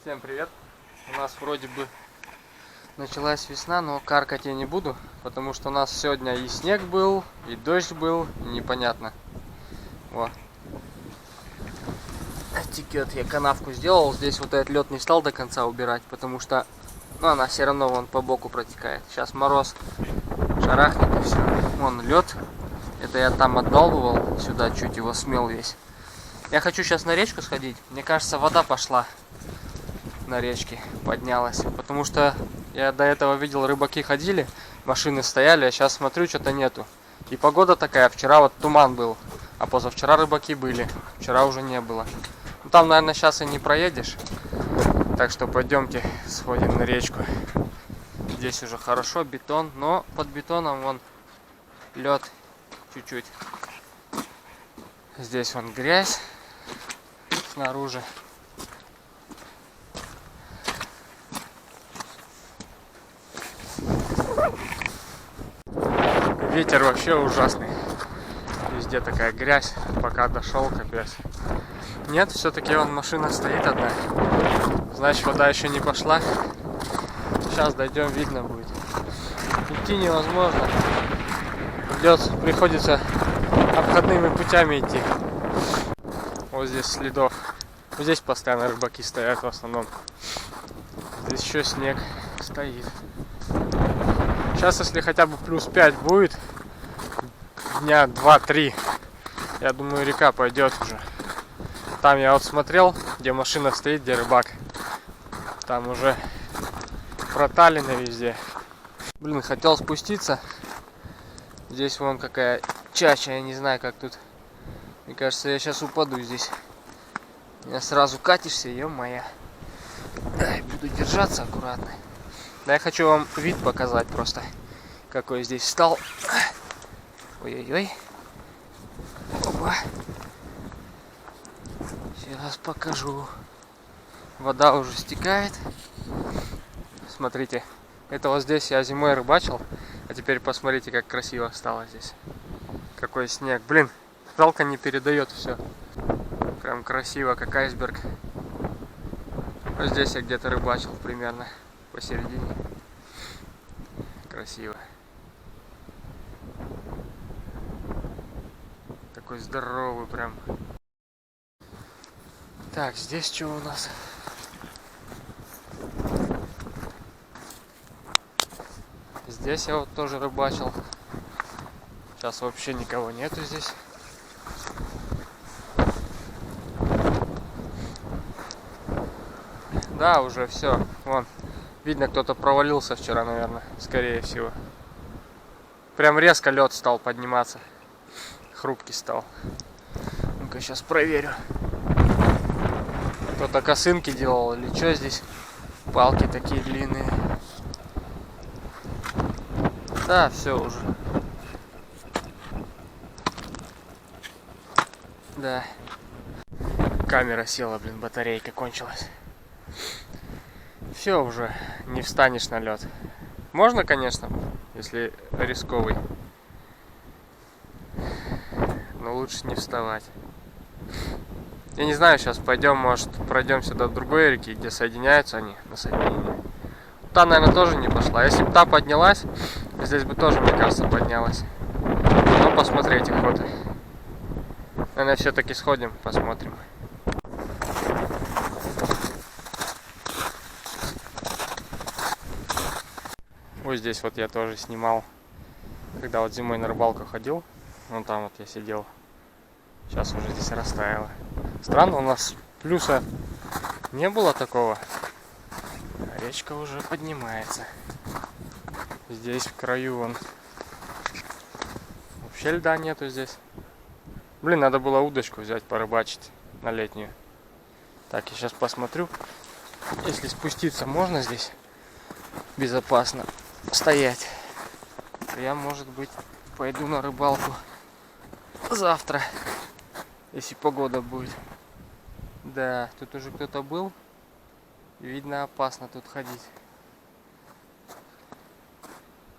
Всем привет! У нас вроде бы началась весна, но каркать я не буду, потому что у нас сегодня и снег был, и дождь был, и непонятно. Вот. Тикет, я канавку сделал, здесь вот этот лед не стал до конца убирать, потому что она все равно вон по боку протекает. Сейчас мороз шарахнет и все. Вон лед, это я там отдалбывал, сюда чуть его смел весь. Я хочу сейчас на речку сходить, мне кажется, вода пошла. На речке поднялась, потому что я до этого видел, рыбаки ходили, машины стояли, а сейчас смотрю, что-то нету. И погода такая, вчера вот туман был, а позавчера рыбаки были, вчера уже не было. Ну, там, наверное, сейчас и не проедешь, так что пойдемте сходим на речку. Здесь уже хорошо, бетон, но под бетоном вон лед чуть-чуть. Здесь вон грязь снаружи. Ветер вообще ужасный. Везде такая грязь. Пока дошел, капец. Нет, все-таки вон машина стоит одна. Значит, вода еще не пошла. Сейчас дойдем, видно будет. Идти невозможно. Приходится обходными путями идти. Вот здесь следов. Вот здесь постоянно рыбаки стоят в основном. Здесь еще снег стоит. Сейчас, если хотя бы плюс 5 будет, дня 2-3, я думаю, река пойдет уже. Там я вот смотрел, где машина стоит, где рыбак. Там уже проталено везде. Блин, хотел спуститься. Здесь вон какая чача, я не знаю, как тут. Мне кажется, я сейчас упаду здесь. Я сразу катишься, ё-моё. Буду держаться аккуратно. Да, я хочу вам вид показать просто, какой здесь стал. Ой-ой-ой. Опа. Сейчас покажу. Вода уже стекает. Смотрите. Это вот здесь я зимой рыбачил. А теперь посмотрите, как красиво стало здесь. Какой снег. Блин, жалко не передает все. Прям красиво, как айсберг. Вот здесь я где-то рыбачил примерно. Посередине. Красиво. Такой здоровый прям. Так, здесь что у нас? Здесь я вот тоже рыбачил. Сейчас вообще никого нету здесь. Да, уже все. Вон. Видно, кто-то провалился вчера, наверное, скорее всего. Прям резко лед стал подниматься. Хрупкий стал. Ну-ка, сейчас проверю. Кто-то косынки делал или что здесь? Палки такие длинные. Да, все уже. Да. Камера села, блин, батарейка кончилась. Все уже, не встанешь на лед. Можно, конечно, если рисковый. Но лучше не вставать. Я не знаю, сейчас пойдем, может, пройдемся до другой реки, где соединяются они на соединении. Та, наверное, тоже не пошла. Если бы та поднялась, здесь бы тоже, мне кажется, поднялась. Но посмотреть охота. Наверное, все-таки сходим, посмотрим. Вот здесь вот я тоже снимал, когда вот зимой на рыбалку ходил. Вон там вот я сидел. Сейчас уже здесь растаяло. Странно, у нас плюса не было такого. А речка уже поднимается. Здесь в краю вон. Вообще льда нету здесь. Блин, надо было удочку взять, порыбачить на летнюю. Так, я сейчас посмотрю. Если спуститься можно здесь безопасно стоять, то я, может быть, пойду на рыбалку завтра, если погода будет. Да, тут уже кто-то был. Видно, опасно тут ходить.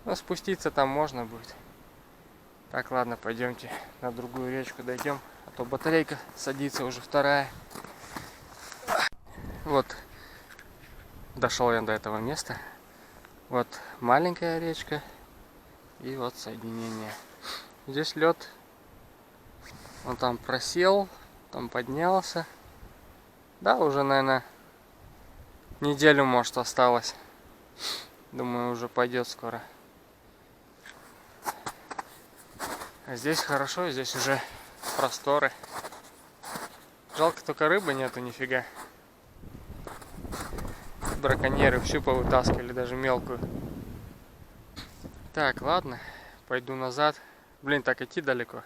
Но спуститься там можно будет. Так, ладно, пойдемте на другую речку дойдем, а то батарейка садится уже вторая. Вот, дошел я до этого места. Вот маленькая речка и вот соединение. Здесь лед. Он там просел, там поднялся. Да, уже, наверное, неделю, может, осталось. Думаю, уже пойдет скоро. А здесь хорошо, здесь уже просторы. Жалко, только рыбы нету нифига. Браконьеры всю повытаскивали, даже мелкую. Так, ладно, пойду назад. Блин, так идти далеко.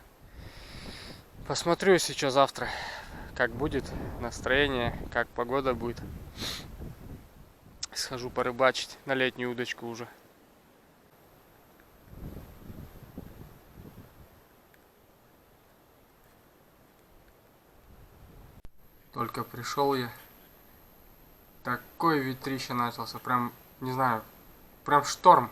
Посмотрю, если что, завтра, как будет настроение, как погода будет. Схожу порыбачить на летнюю удочку уже. Только пришел я. Такой ветрище начался, прям, не знаю, прям шторм.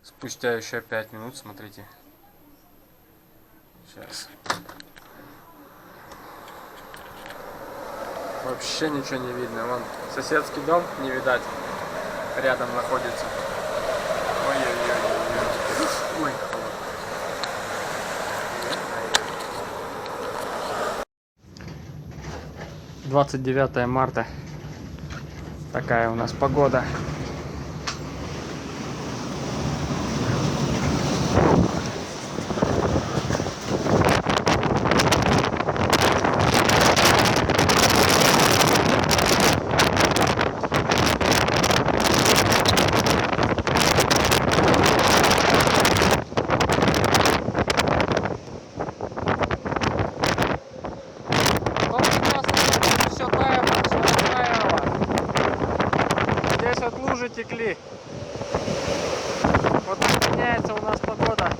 Спустя еще 5 минут, смотрите. Сейчас. Вообще ничего не видно. Вон соседский дом не видать. Рядом находится. Ой-ой-ой. Ой, холодно. 29 марта. Такая у нас погода. Лужи текли. Вот меняется у нас погода.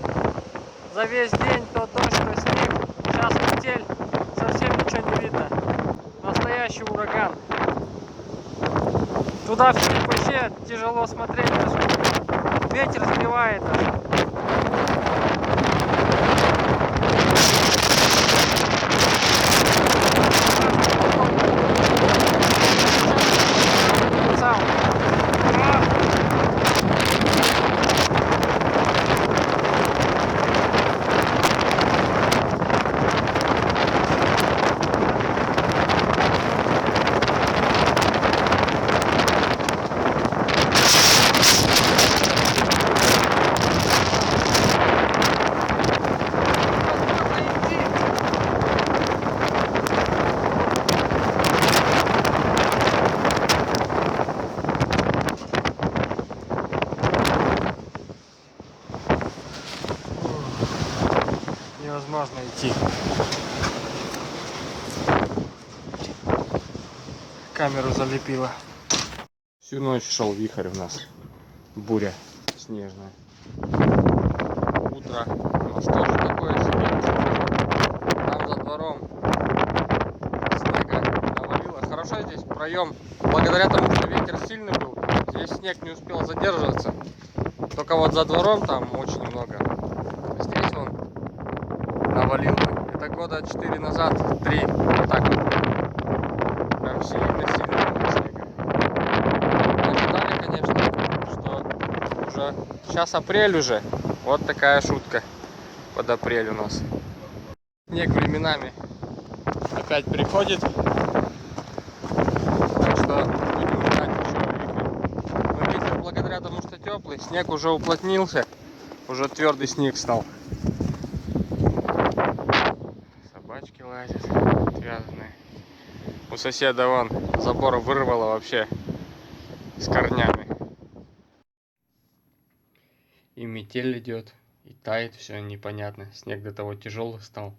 За весь день то дождь, то снег. Сейчас метель, совсем ничего не видно. Настоящий ураган. Туда вообще тяжело смотреть даже. Ветер сбивает даже. Невозможно идти. Камеру залепило. Всю ночь шел вихрь у нас. Буря снежная. Утро у нас тоже такое себе. Там за двором снега навалило. Хорошо здесь проем. Благодаря тому, что ветер сильный был, здесь снег не успел задерживаться. Только вот за двором там очень много. Здесь он навалил. Это года 4 назад, 3. Вот так вот. Прям сильно-сильно. Сейчас апрель уже. Вот такая шутка под апрель у нас. Снег временами опять приходит. Так что будем ждать еще ветер. Но ветер благодаря тому, что теплый, снег уже уплотнился. Уже твердый снег стал. Собачки лазят, отвязанные. У соседа вон забор вырвало вообще с корнями. И метель идет, и тает все непонятно. Снег до того тяжелый стал.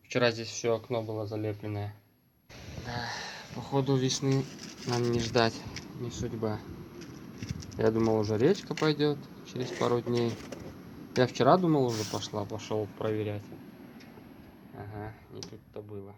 Вчера здесь все окно было залепленное. Да, походу весны нам не ждать, не судьба. Я думал, уже речка пойдет через пару дней. Я вчера думал, уже пошел проверять. Ага, не тут-то было.